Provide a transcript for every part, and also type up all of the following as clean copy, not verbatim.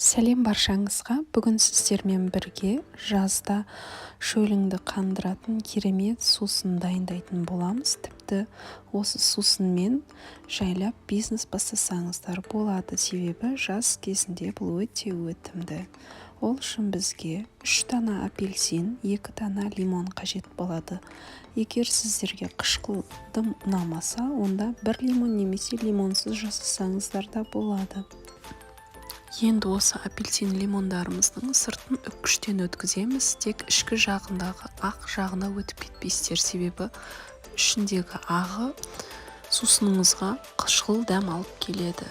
Сәлем баршаңызға. Бүгін сіздермен бірге жазда шөліңді қандыратын керемет сусын дайындайтын боламыз. Тіпті осы сусынмен жайлап бизнес бастасаңыздар болады, себебі жаз кезінде бұл өте өтімді. Ол үшін бізге 3 дана апельсин, 2 дана лимон қажет болады. Егер сіздерге қышқылды ұнамаса, онда 1 лимон немесе лимонсыз жасасаңыздар да болады. Енді осы апельсин лимондарымыздың сыртын үккіштен өткіземіз. Тек ішкі жағындағы ақ жағына өтіп кетпейсіздер, себебі ішіндегі ағы сусыныңызға қышқыл дәм алып келеді.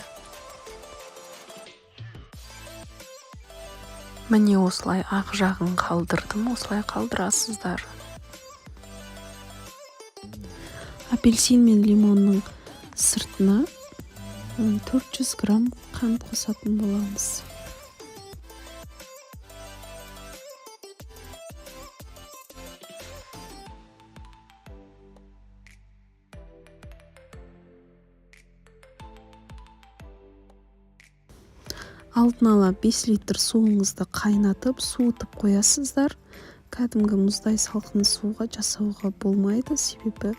Міне осылай ақ жағын қалдырдым, осылай қалдырасыздар. Апельсин мен лимонның сыртына 400 грамм қант қосатын боламыз. Алдын ала 5 литр суыңызды қайнатып, суытып қоясыздар. Кәдімгі мұздай салқын суға жасауға болмайды, себебі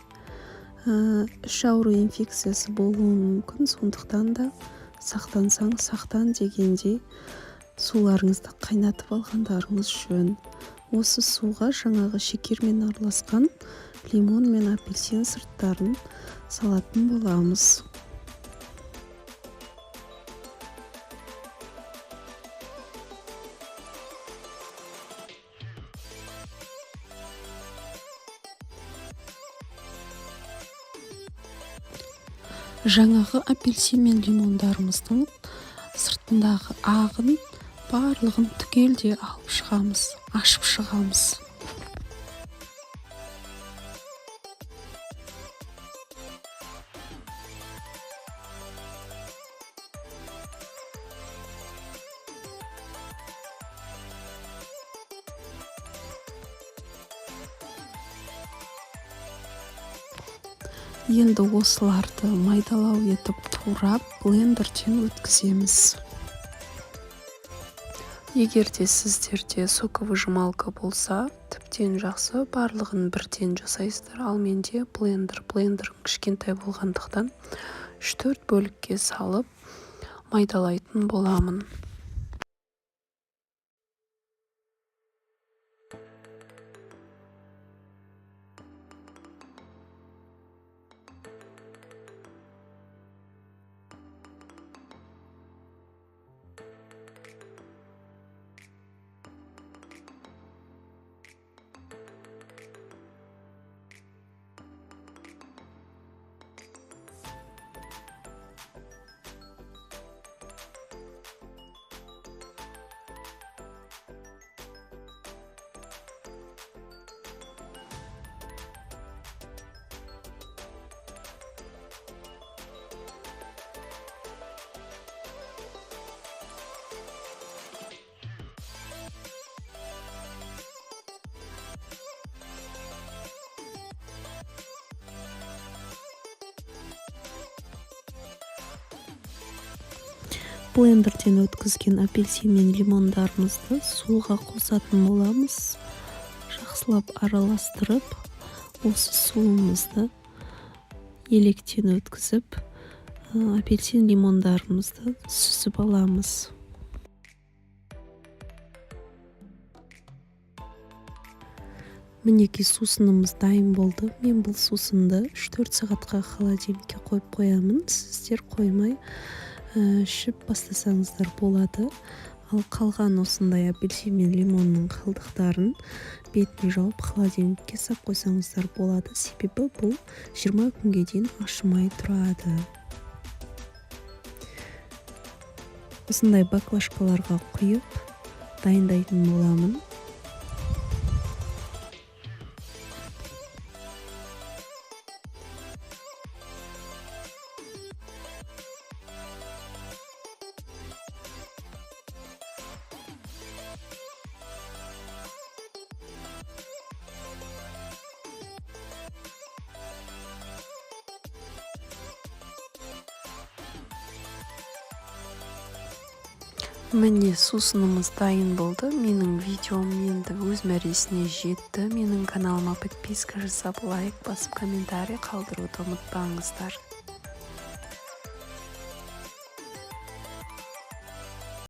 іш ауру инфекциясы болуы мүмкін, сондықтан да сақтансаң сақтан дегендей суларыңызды қайнатып алғандарыңыз жөн. Осы суға жаңағы шекермен араласқан лимон мен апельсин сырттарын салатын боламыз. Жаңағы апельсин мен лимондарымыздың сыртындағы ағын барлығын түгелде алып шығамыз, ашып шығамыз. Енді осыларды майдалау етіп турап блендерден өткіземіз. Егерде сіздерде соковыжималка болса, тіптен жақсы, барлығын бірден жасайсыздар. Ал менде блендерім кішкентай болғандықтан 3-4 бөлікке салып майдалайтын боламын. Блендерден өткізген апельсин мен лимондарымызды суға қосатын боламыз. Жақсылап араластырып, осы суымызды електен өткізіп, апельсин лимондарымызды сүзіп аламыз. Мінеки сусынымыз дайын болды. Мен бұл сусынды 3-4 сағатқа холодильникке қойып қоямын. Сіздер қоймай ішіп бастасаңыздар болады. Ал қалған осындай апельсин мен лимонның қалдықтарын бетін жауып холодильникке сап қойсаңыздар болады. Себебі бұл 20 күнге дейін ашымай тұрады. Осындай баклажкаларға құйып дайындайтын боламын. Міне сусынымыз дайын болды. Менің видеом енді өз мәресіне жетті. Менің каналыма подписка жасап, лайк басып, комментарий қалдыруды ұмытпаңыздар.